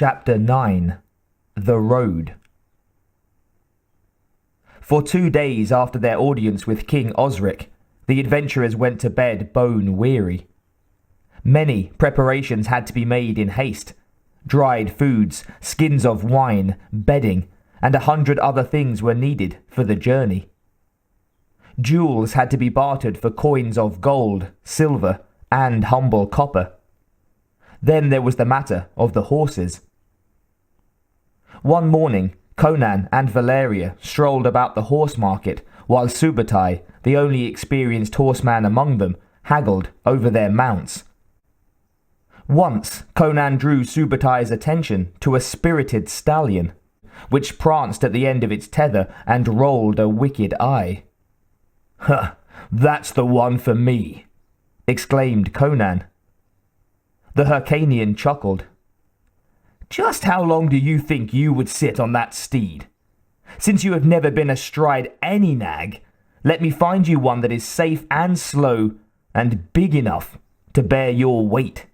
Chapter 9. The Road. For 2 days after their audience with King Osric, the adventurers went to bed bone-weary. Many preparations had to be made in haste. Dried foods, skins of wine, bedding, and 100 other things were needed for the journey. Jewels had to be bartered for coins of gold, silver, and humble copper. Then there was the matter of the horses. One morning, Conan and Valeria strolled about the horse market while Subutai, the only experienced horseman among them, haggled over their mounts. Once, Conan drew Subutai's attention to a spirited stallion, which pranced at the end of its tether and rolled a wicked eye. "Huh, that's the one for me," exclaimed Conan. The Hyrcanian chuckled. "Just how long do you think you would sit on that steed? Since you have never been astride any nag, let me find you one that is safe and slow and big enough to bear your weight."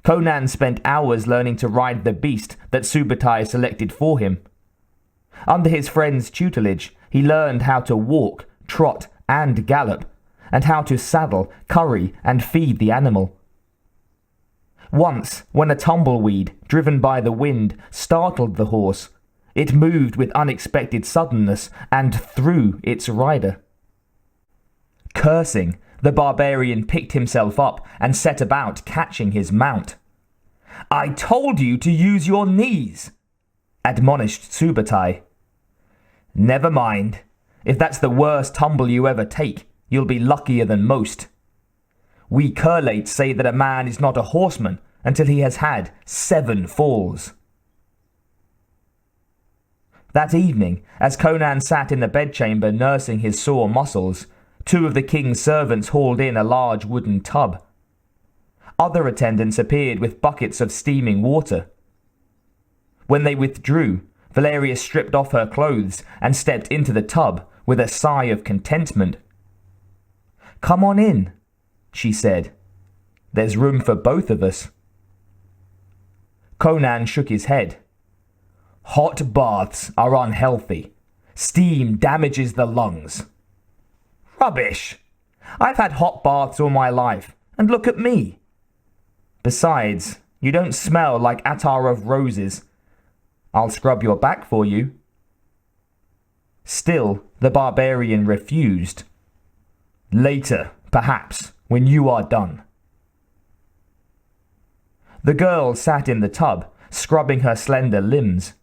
Conan spent hours learning to ride the beast that Subutai selected for him. Under his friend's tutelage, he learned how to walk, trot, and gallop, and how to saddle, curry, and feed the animal. Once, when a tumbleweed, driven by the wind, startled the horse, it moved with unexpected suddenness and threw its rider. Cursing, the barbarian picked himself up and set about catching his mount. "I told you to use your knees," admonished Subutai. "Never mind. If that's the worst tumble you ever take, you'll be luckier than most. We Curlates say that a man is not a horseman until he has had 7 falls." That evening, as Conan sat in the bedchamber nursing his sore muscles, 2 of the king's servants hauled in a large wooden tub. Other attendants appeared with buckets of steaming water. When they withdrew, Valeria stripped off her clothes and stepped into the tub with a sigh of contentment. "Come on in," she said. "There's room for both of us." Conan shook his head. "Hot baths are unhealthy. Steam damages the lungs." "Rubbish! I've had hot baths all my life, and look at me. Besides, you don't smell like attar of roses. I'll scrub your back for you." Still, the barbarian refused. "Later, perhaps, when you are done." The girl sat in the tub, scrubbing her slender limbs.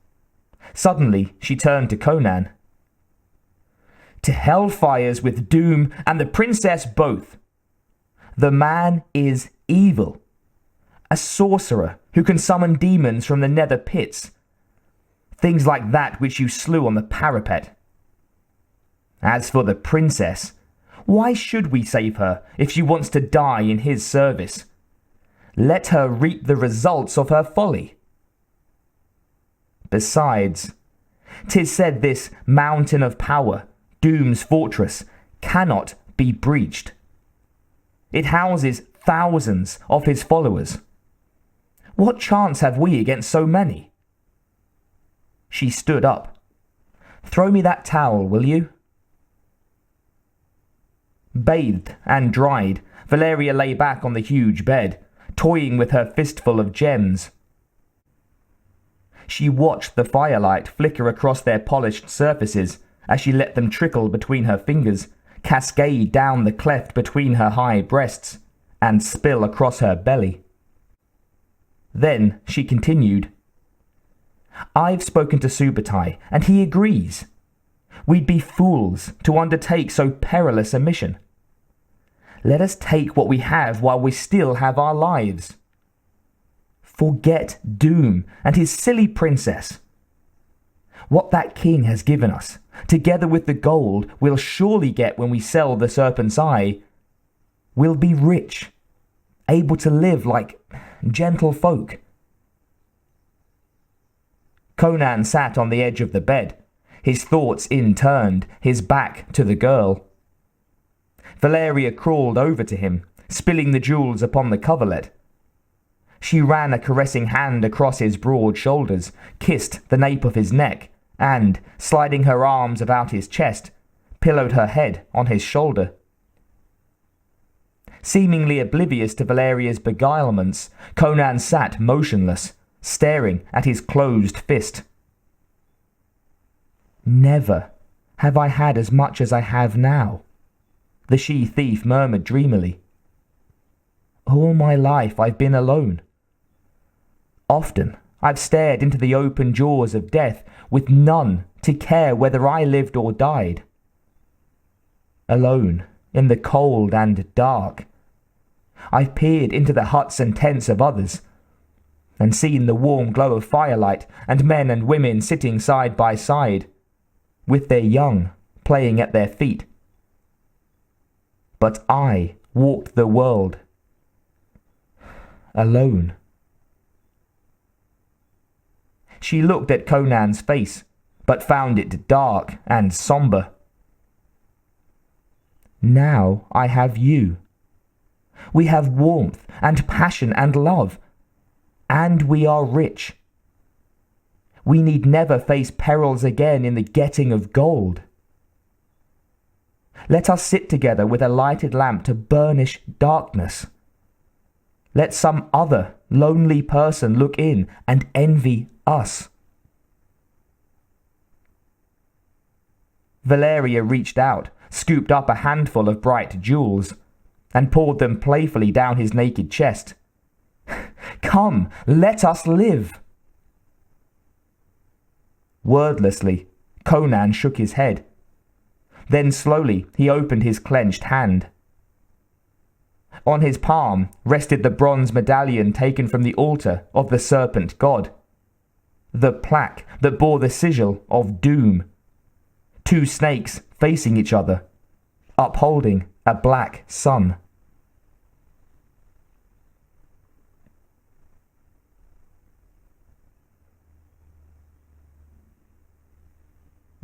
Suddenly, she turned to Conan. "To hellfires with Doom and the princess both. The man is evil. A sorcerer who can summon demons from the nether pits. Things like that which you slew on the parapet. As for the princess, why should we save her if she wants to die in his service? Let her reap the results of her folly. Besides, 'tis said this mountain of power, Doom's fortress, cannot be breached. It houses thousands of his followers. What chance have we against so many?" She stood up. "Throw me that towel, will you?" Bathed and dried, Valeria lay back on the huge bed, toying with her fistful of gems. She watched the firelight flicker across their polished surfaces as she let them trickle between her fingers, cascade down the cleft between her high breasts, and spill across her belly. Then she continued, "I've spoken to Subutai, and he agrees. We'd be fools to undertake so perilous a mission. Let us take what we have while we still have our lives. Forget Doom and his silly princess. What that king has given us, together with the gold we'll surely get when we sell the Serpent's Eye, we'll be rich, able to live like gentle folk." Conan sat on the edge of the bed, his thoughts inturned, his back to the girl. Valeria crawled over to him, spilling the jewels upon the coverlet. She ran a caressing hand across his broad shoulders, kissed the nape of his neck, and, sliding her arms about his chest, pillowed her head on his shoulder. Seemingly oblivious to Valeria's beguilements, Conan sat motionless, staring at his closed fist. "Never have I had as much as I have now," the she-thief murmured dreamily. "All my life I've been alone. Often I've stared into the open jaws of death with none to care whether I lived or died. Alone in the cold and dark, I've peered into the huts and tents of others, and seen the warm glow of firelight and men and women sitting side by side, with their young playing at their feet. But I walked the world alone." She looked at Conan's face, but found it dark and somber. "Now I have you. We have warmth and passion and love, and we are rich. We need never face perils again in the getting of gold. Let us sit together with a lighted lamp to burnish darkness. Let some other lonely person look in and envy us." Valeria reached out, scooped up a handful of bright jewels, and poured them playfully down his naked chest. "Come, let us live." Wordlessly, Conan shook his head. Then slowly he opened his clenched hand. On his palm rested the bronze medallion taken from the altar of the serpent god. The plaque that bore the sigil of doom. Two snakes facing each other, upholding a black sun.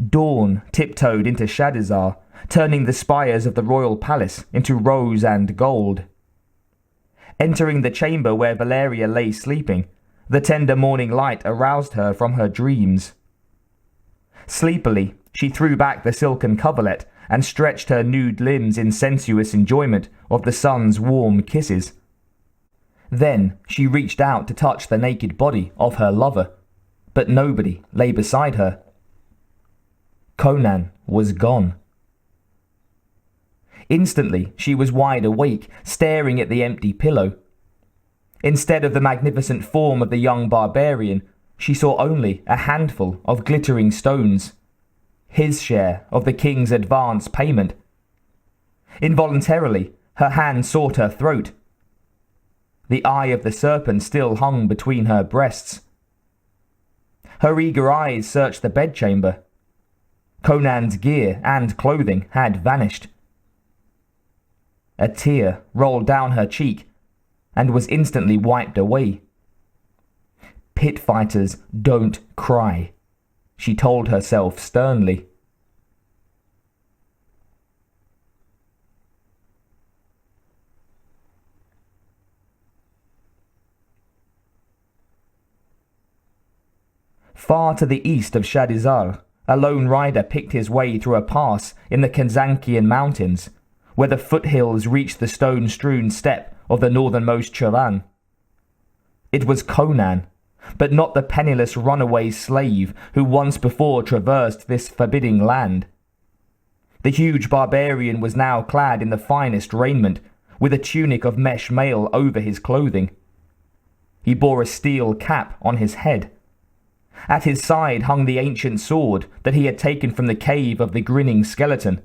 Dawn tiptoed into Shadizar, turning the spires of the royal palace into rose and gold. Entering the chamber where Valeria lay sleeping, the tender morning light aroused her from her dreams. Sleepily, she threw back the silken coverlet and stretched her nude limbs in sensuous enjoyment of the sun's warm kisses. Then she reached out to touch the naked body of her lover, but nobody lay beside her. Conan was gone. Instantly, she was wide awake, staring at the empty pillow. Instead of the magnificent form of the young barbarian, she saw only a handful of glittering stones, his share of the king's advance payment. Involuntarily, her hand sought her throat. The eye of the serpent still hung between her breasts. Her eager eyes searched the bedchamber. Conan's gear and clothing had vanished. A tear rolled down her cheek and was instantly wiped away. "Pit fighters don't cry," she told herself sternly. Far to the east of Shadizar, a lone rider picked his way through a pass in the Kanzankian mountains, where the foothills reached the stone-strewn steppe of the northernmost Chiran. It was Conan, but not the penniless runaway slave who once before traversed this forbidding land. The huge barbarian was now clad in the finest raiment, with a tunic of mesh mail over his clothing. He bore a steel cap on his head. At his side hung the ancient sword that he had taken from the cave of the grinning skeleton,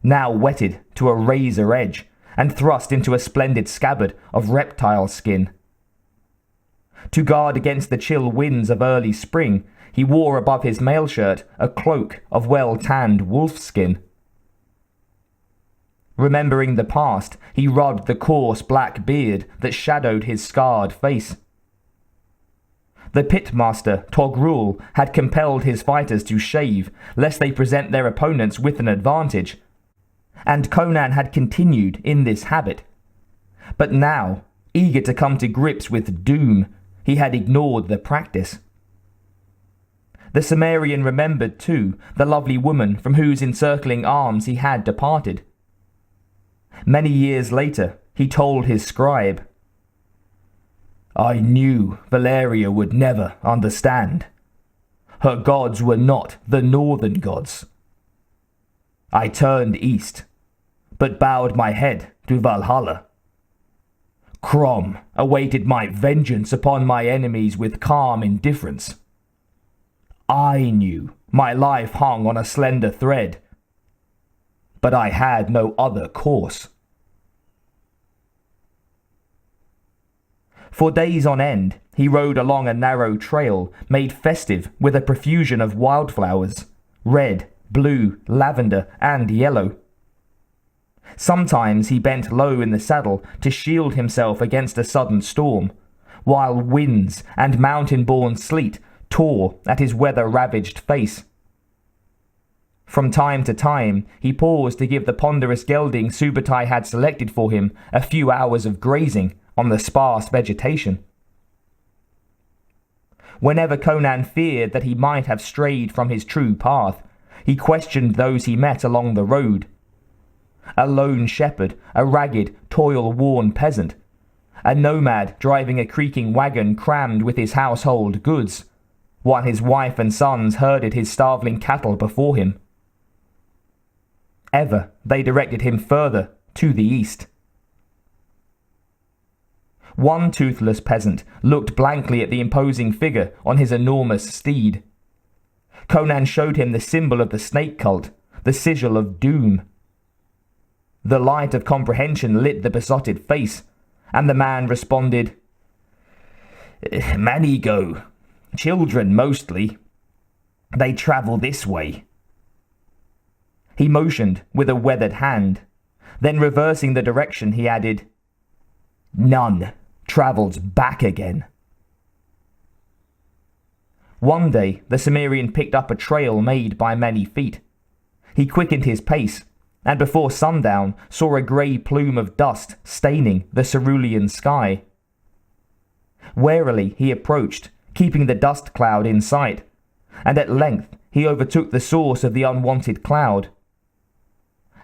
now whetted to a razor edge and thrust into a splendid scabbard of reptile skin. To guard against the chill winds of early spring, he wore above his mail shirt a cloak of well-tanned wolfskin. Remembering the past, he rubbed the coarse black beard that shadowed his scarred face. The pitmaster, Togrul, had compelled his fighters to shave, lest they present their opponents with an advantage, and Conan had continued in this habit. But now, Eager to come to grips with doom, he had ignored the practice. The Cimmerian remembered, too, the lovely woman from whose encircling arms he had departed. Many years later, he told his scribe, "I knew Valeria would never understand. Her gods were not the northern gods. I turned east, but bowed my head to Valhalla. Crom awaited my vengeance upon my enemies with calm indifference. I knew my life hung on a slender thread, but I had no other course." For days on end, he rode along a narrow trail made festive with a profusion of wildflowers, red, blue, lavender, and yellow. Sometimes he bent low in the saddle to shield himself against a sudden storm, while winds and mountain-born sleet tore at his weather-ravaged face. From time to time, he paused to give the ponderous gelding Subutai had selected for him a few hours of grazing on the sparse vegetation. Whenever Conan feared that he might have strayed from his true path, he questioned those he met along the road. A lone shepherd, a ragged, toil-worn peasant, a nomad driving a creaking wagon crammed with his household goods, while his wife and sons herded his starveling cattle before him. Ever they directed him further to the east. One toothless peasant looked blankly at the imposing figure on his enormous steed. Conan showed him the symbol of the snake cult, the sigil of doom. The light of comprehension lit the besotted face, and the man responded, "Many go. Children mostly. They travel this way." He motioned with a weathered hand. Then reversing the direction, he added, "None travels back again." One day, the Cimmerian picked up a trail made by many feet. He quickened his pace, and before sundown saw a grey plume of dust staining the cerulean sky. Warily he approached, keeping the dust cloud in sight, and at length he overtook the source of the unwanted cloud.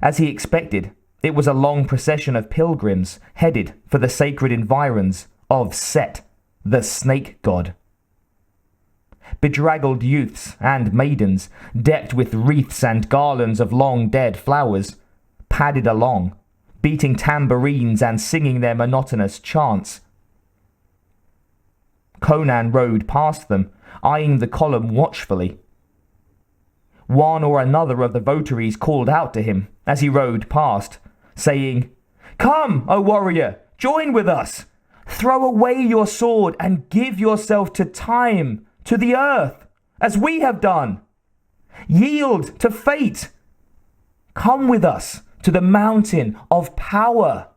As he expected, it was a long procession of pilgrims headed for the sacred environs of Set, the snake god. Bedraggled youths and maidens, decked with wreaths and garlands of long-dead flowers, padded along, beating tambourines and singing their monotonous chants. Conan rode past them, eyeing the column watchfully. One or another of the votaries called out to him as he rode past, saying, "Come, O warrior, join with us! Throw away your sword and give yourself to time, to the earth, as we have done. Yield to fate. Come with us to the mountain of power."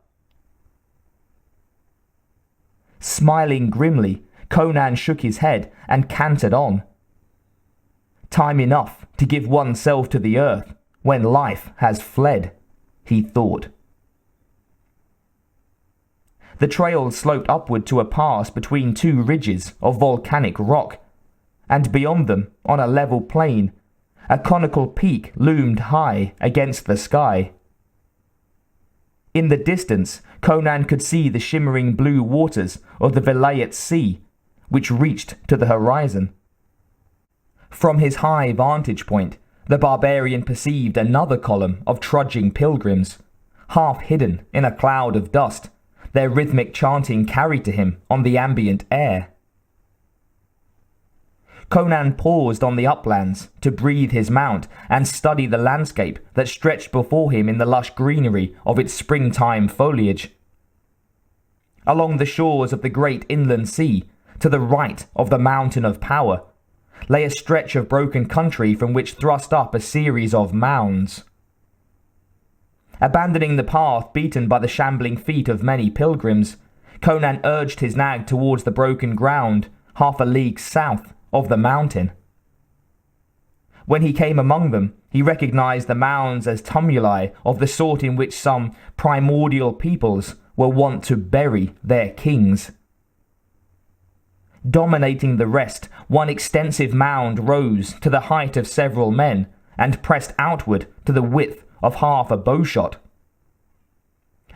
Smiling grimly, Conan shook his head and cantered on. Time enough to give oneself to the earth when life has fled, he thought. The trail sloped upward to a pass between two ridges of volcanic rock, and beyond them, on a level plain, a conical peak loomed high against the sky. In the distance, Conan could see the shimmering blue waters of the Valiant Sea, which reached to the horizon. From his high vantage point, the barbarian perceived another column of trudging pilgrims, half hidden in a cloud of dust, their rhythmic chanting carried to him on the ambient air. Conan paused on the uplands to breathe his mount and study the landscape that stretched before him in the lush greenery of its springtime foliage. Along the shores of the great inland sea, to the right of the mountain of power, lay a stretch of broken country from which thrust up a series of mounds. Abandoning the path beaten by the shambling feet of many pilgrims, Conan urged his nag towards the broken ground, half a league south of the mountain. When he came among them, he recognized the mounds as tumuli of the sort in which some primordial peoples were wont to bury their kings. Dominating the rest, one extensive mound rose to the height of several men and pressed outward to the width of half a bowshot.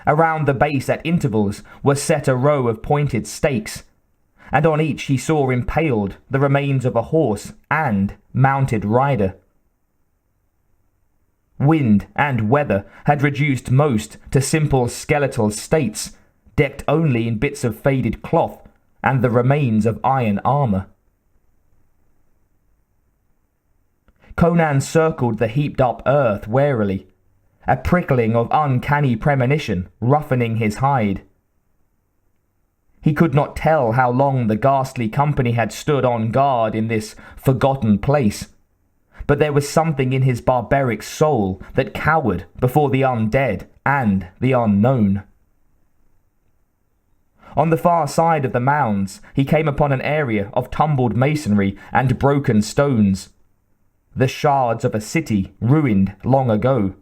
Around the base at intervals was set a row of pointed stakes, and on each he saw impaled the remains of a horse and mounted rider. Wind and weather had reduced most to simple skeletal states, decked only in bits of faded cloth and the remains of iron armor. Conan circled the heaped-up earth warily, a prickling of uncanny premonition roughening his hide. He could not tell how long the ghastly company had stood on guard in this forgotten place, but there was something in his barbaric soul that cowered before the undead and the unknown. On the far side of the mounds, he came upon an area of tumbled masonry and broken stones, the shards of a city ruined long ago.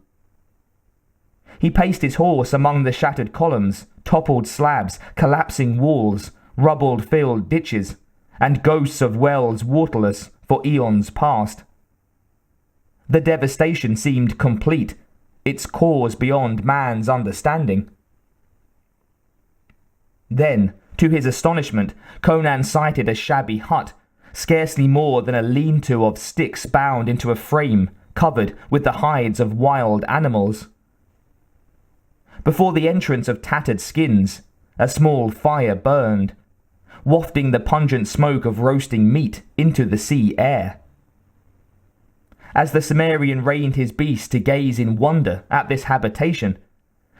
He paced his horse among the shattered columns, toppled slabs, collapsing walls, rubble-filled ditches, and ghosts of wells waterless for eons past. The devastation seemed complete, its cause beyond man's understanding. Then, to his astonishment, Conan sighted a shabby hut, scarcely more than a lean-to of sticks bound into a frame covered with the hides of wild animals. Before the entrance of tattered skins, a small fire burned, wafting the pungent smoke of roasting meat into the sea air. As the Cimmerian reined his beast to gaze in wonder at this habitation,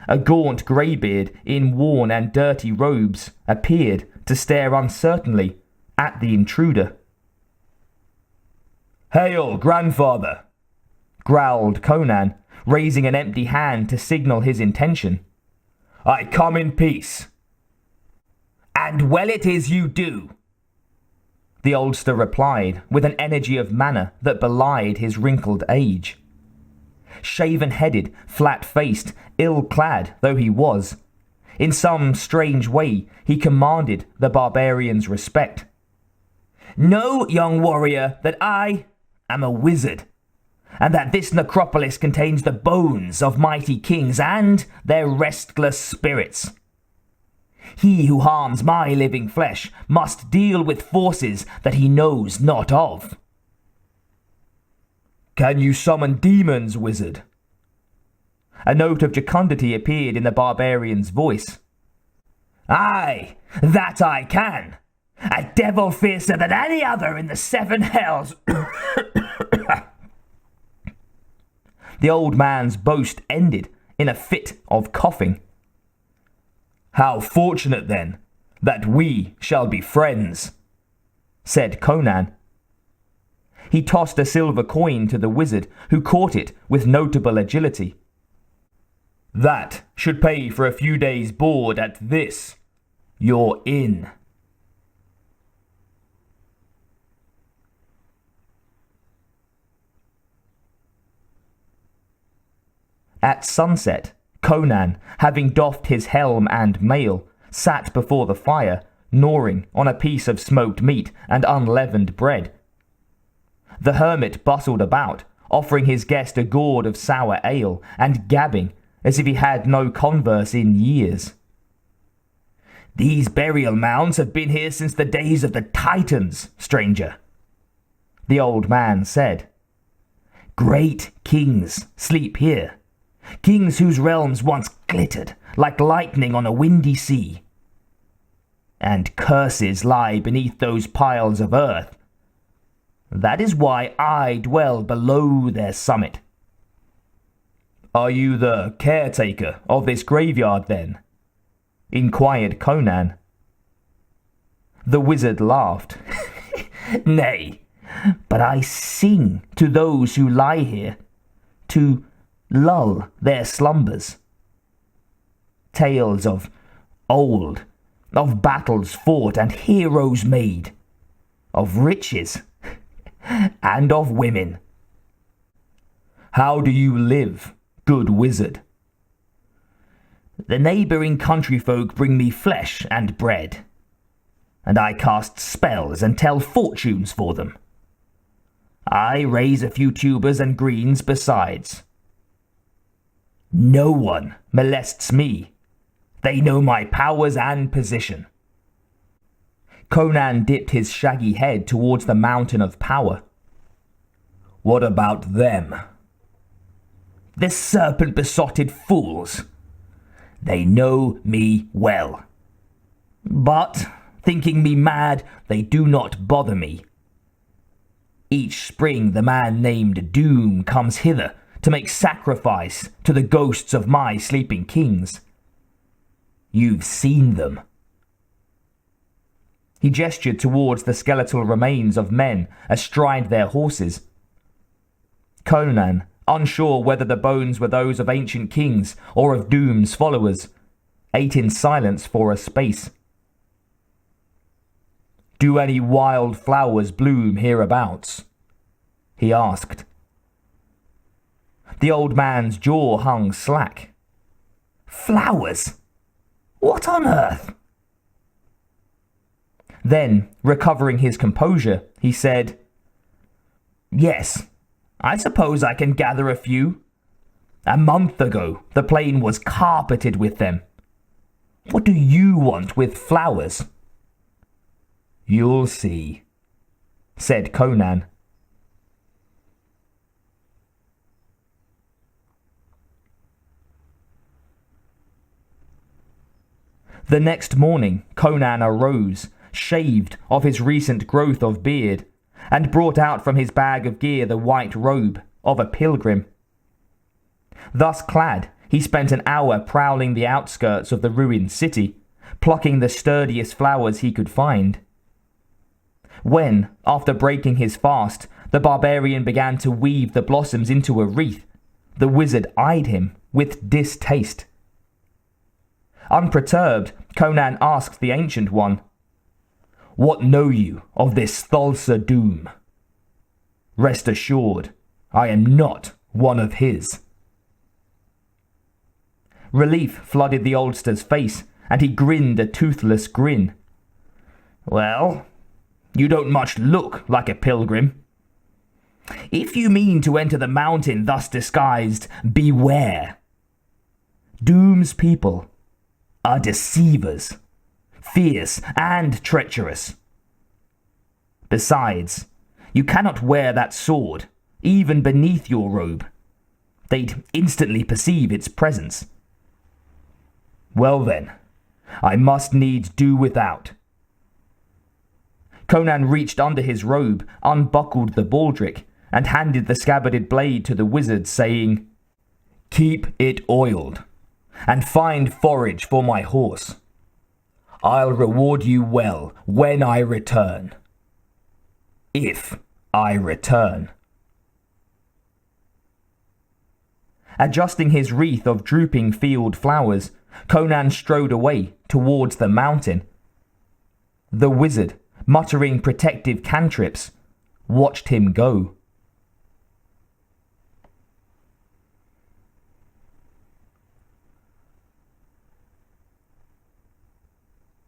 a gaunt greybeard in worn and dirty robes appeared to stare uncertainly at the intruder. "Hail, grandfather!" growled Conan, raising an empty hand to signal his intention. "I come in peace." "And well it is you do," the oldster replied with an energy of manner that belied his wrinkled age. Shaven-headed, flat-faced, ill-clad though he was, in some strange way he commanded the barbarian's respect. "Know, young warrior, that I am a wizard, and that this necropolis contains the bones of mighty kings and their restless spirits. He who harms my living flesh must deal with forces that he knows not of." "Can you summon demons, wizard?" A note of jocundity appeared in the barbarian's voice. "Aye, that I can. A devil fiercer than any other in the seven hells." The old man's boast ended in a fit of coughing. "How fortunate, then, that we shall be friends," said Conan. He tossed a silver coin to the wizard, who caught it with notable agility. "That should pay for a few days' board at this, your inn." At sunset, Conan, having doffed his helm and mail, sat before the fire, gnawing on a piece of smoked meat and unleavened bread. The hermit bustled about, offering his guest a gourd of sour ale, and gabbing as if he had no converse in years. "These burial mounds have been here since the days of the Titans, stranger," the old man said. "Great kings sleep here, kings whose realms once glittered like lightning on a windy sea. And curses lie beneath those piles of earth. That is why I dwell below their summit." "Are you the caretaker of this graveyard, then?" inquired Conan. The wizard laughed. "Nay, but I sing to those who lie here, to lull their slumbers. Tales of old, of battles fought and heroes made, of riches and of women." "How do you live, good wizard?" The neighbouring country folk bring me flesh and bread, and I cast spells and tell fortunes for them. I raise a few tubers and greens besides. No one molests me. They know my powers and position." Conan dipped his shaggy head towards the mountain of power. "What about them?" "The serpent-besotted fools. They know me well. But, thinking me mad, they do not bother me. Each spring the man named Doom comes hither to make sacrifice to the ghosts of my sleeping kings. You've seen them." He gestured towards the skeletal remains of men astride their horses. Conan, unsure whether the bones were those of ancient kings or of Doom's followers, ate in silence for a space. "Do any wild flowers bloom hereabouts?" he asked. The old man's jaw hung slack. "Flowers? What on earth?" Then, recovering his composure, he said, "Yes, I suppose I can gather a few. A month ago, the plain was carpeted with them. What do you want with flowers?" "You'll see," said Conan. The next morning, Conan arose, shaved of his recent growth of beard, and brought out from his bag of gear the white robe of a pilgrim. Thus clad, he spent an hour prowling the outskirts of the ruined city, plucking the sturdiest flowers he could find. When, after breaking his fast, the barbarian began to weave the blossoms into a wreath, the wizard eyed him with distaste. Unperturbed, Conan asked the Ancient One, "What know you of this Thulsa Doom?" "Rest assured, I am not one of his." Relief flooded the oldster's face, and he grinned a toothless grin. "Well, you don't much look like a pilgrim. If you mean to enter the mountain thus disguised, beware. Doom's people are deceivers, fierce and treacherous. Besides, you cannot wear that sword, even beneath your robe. They'd instantly perceive its presence." "Well then, I must needs do without." Conan reached under his robe, unbuckled the baldric, and handed the scabbarded blade to the wizard, saying, "Keep it oiled, and find forage for my horse. I'll reward you well when I return. If I return." Adjusting his wreath of drooping field flowers, Conan strode away towards the mountain. The wizard, muttering protective cantrips, watched him go.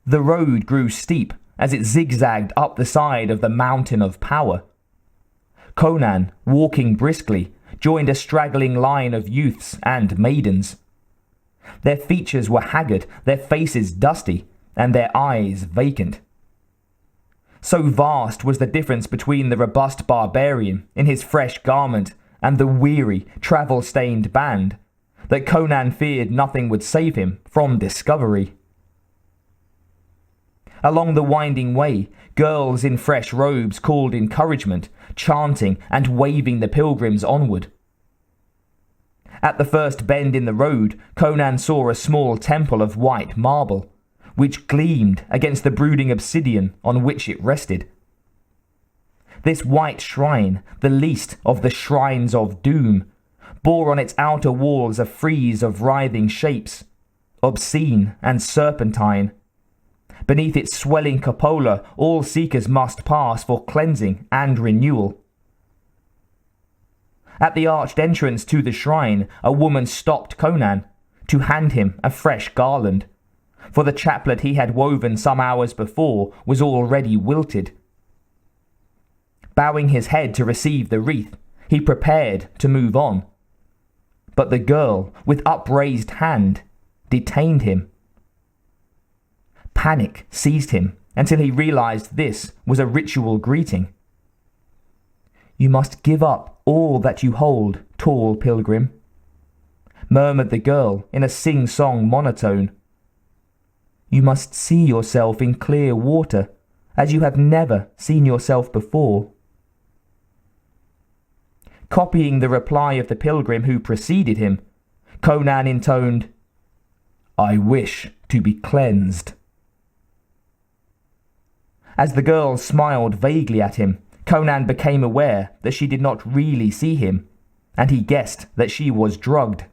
The road grew steep as it zigzagged up the side of the mountain of power. Conan, walking briskly, joined a straggling line of youths and maidens. Their features were haggard, their faces dusty, and their eyes vacant. So vast was the difference between the robust barbarian in his fresh garment and the weary, travel-stained band, that Conan feared nothing would save him from discovery. Along the winding way, girls in fresh robes called encouragement, chanting and waving the pilgrims onward. At the first bend in the road, Conan saw a small temple of white marble, which gleamed against the brooding obsidian on which it rested. This white shrine, the least of the shrines of doom, bore on its outer walls a frieze of writhing shapes, obscene and serpentine. Beneath its swelling cupola, all seekers must pass for cleansing and renewal. At the arched entrance to the shrine, a woman stopped Conan, to hand him a fresh garland, for the chaplet he had woven some hours before was already wilted. Bowing his head to receive the wreath, he prepared to move on. But the girl, with upraised hand, detained him. Panic seized him until he realized this was a ritual greeting. "You must give up all that you hold, tall pilgrim," murmured the girl in a sing-song monotone. "You must see yourself in clear water, as you have never seen yourself before." Copying the reply of the pilgrim who preceded him, Conan intoned, "I wish to be cleansed." As the girl smiled vaguely at him, Conan became aware that she did not really see him, and he guessed that she was drugged.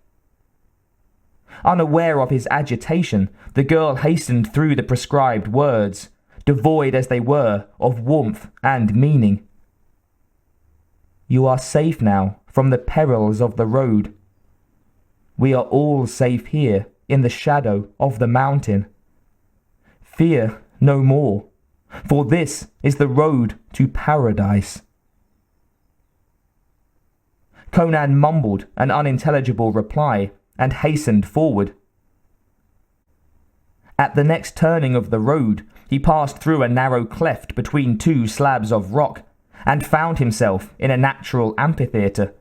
Unaware of his agitation, the girl hastened through the prescribed words, devoid as they were of warmth and meaning. "You are safe now from the perils of the road. We are all safe here in the shadow of the mountain. Fear no more, for this is the road to paradise." Conan mumbled an unintelligible reply and hastened forward. At the next turning of the road, he passed through a narrow cleft between two slabs of rock and found himself in a natural amphitheatre,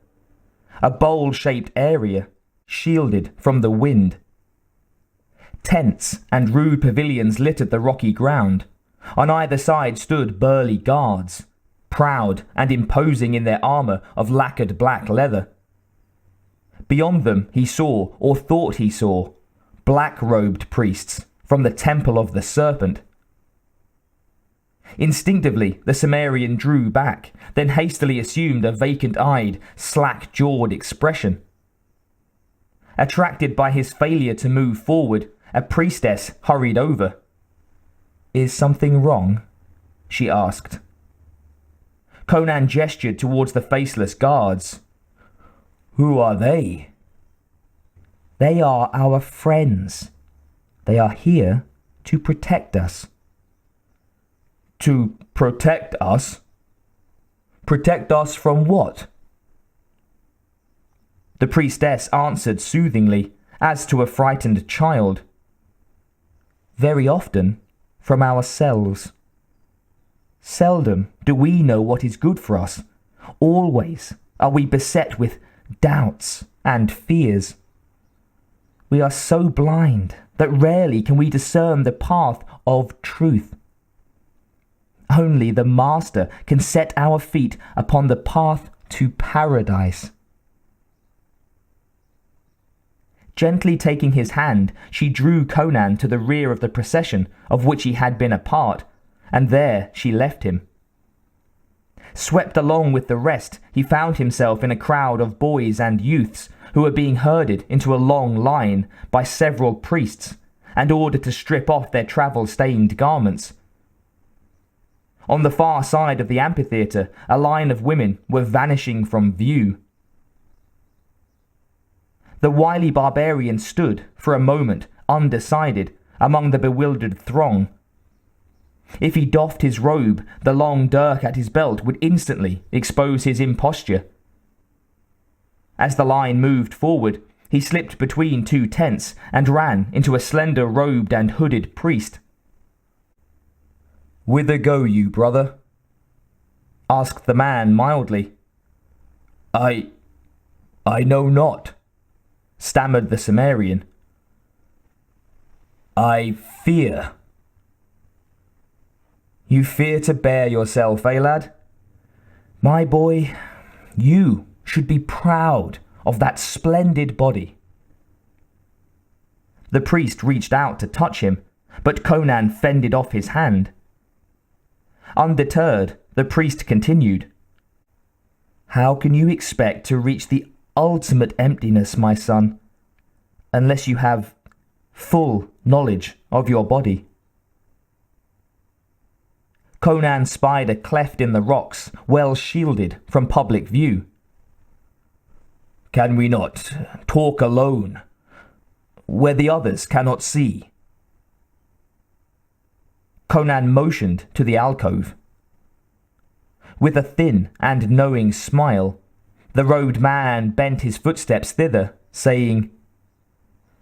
a bowl-shaped area shielded from the wind. Tents and rude pavilions littered the rocky ground. On either side stood burly guards, proud and imposing in their armour of lacquered black leather. Beyond them he saw, or thought he saw, black-robed priests from the Temple of the Serpent. Instinctively, the Cimmerian drew back, then hastily assumed a vacant-eyed, slack-jawed expression. Attracted by his failure to move forward, a priestess hurried over. "Is something wrong?" she asked. Conan gestured towards the faceless guards. "Who are they?" "They are our friends. They are here to protect us." "To protect us? Protect us from what?" The priestess answered soothingly, as to a frightened child. "Very often from ourselves. Seldom do we know what is good for us. Always are we beset with doubts and fears. We are so blind that rarely can we discern the path of truth. Only the Master can set our feet upon the path to paradise." Gently taking his hand, she drew Conan to the rear of the procession of which he had been a part, and there she left him. Swept along with the rest, he found himself in a crowd of boys and youths who were being herded into a long line by several priests and ordered to strip off their travel-stained garments. On the far side of the amphitheatre, a line of women were vanishing from view. The wily barbarian stood, for a moment, undecided, among the bewildered throng. If he doffed his robe, the long dirk at his belt would instantly expose his imposture. As the line moved forward, he slipped between two tents and ran into a slender-robed and hooded priest. "Whither go you, brother?" asked the man mildly. I know not," stammered the Cimmerian. "I fear." "You fear to bear yourself, eh, lad? My boy, you should be proud of that splendid body." The priest reached out to touch him, but Conan fended off his hand. Undeterred, the priest continued. "How can you expect to reach the ultimate emptiness, my son, unless you have full knowledge of your body?" Conan spied a cleft in the rocks, well shielded from public view. "Can we not talk alone? where the others cannot see." Conan motioned to the alcove. With a thin and knowing smile, the robed man bent his footsteps thither, saying,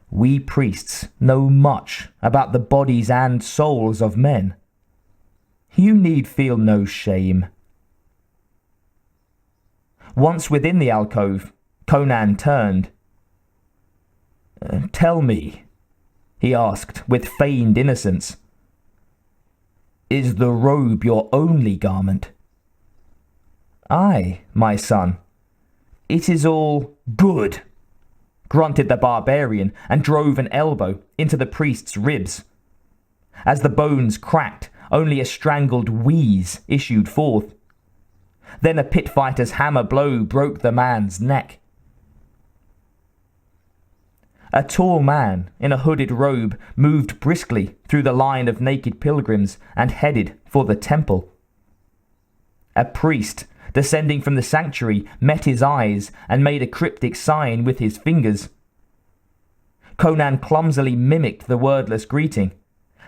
"We priests know much about the bodies and souls of men. You need feel no shame." Once within the alcove, Conan turned. "Tell me," he asked with feigned innocence, "is the robe your only garment?" "Aye, my son. It is all good," grunted the barbarian and drove an elbow into the priest's ribs. As the bones cracked, only a strangled wheeze issued forth. Then a pit fighter's hammer blow broke the man's neck. A tall man in a hooded robe moved briskly through the line of naked pilgrims and headed for the temple. A priest, descending from the sanctuary, met his eyes and made a cryptic sign with his fingers. Conan clumsily mimicked the wordless greeting,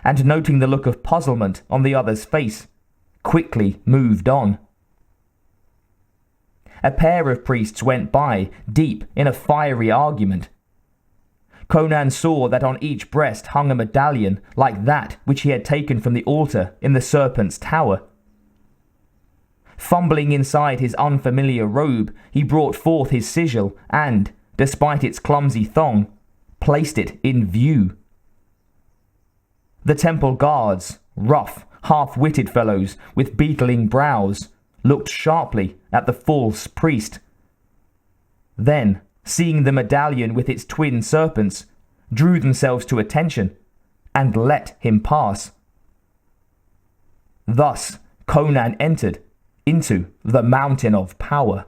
and noting the look of puzzlement on the other's face, quickly moved on. A pair of priests went by, deep in a fiery argument. Conan saw that on each breast hung a medallion like that which he had taken from the altar in the Serpent's Tower. Fumbling inside his unfamiliar robe, he brought forth his sigil and, despite its clumsy thong, placed it in view. The temple guards, rough, half-witted fellows with beetling brows, looked sharply at the false priest. Then, seeing the medallion with its twin serpents, drew themselves to attention and let him pass. Thus Conan entered into the Mountain of Power.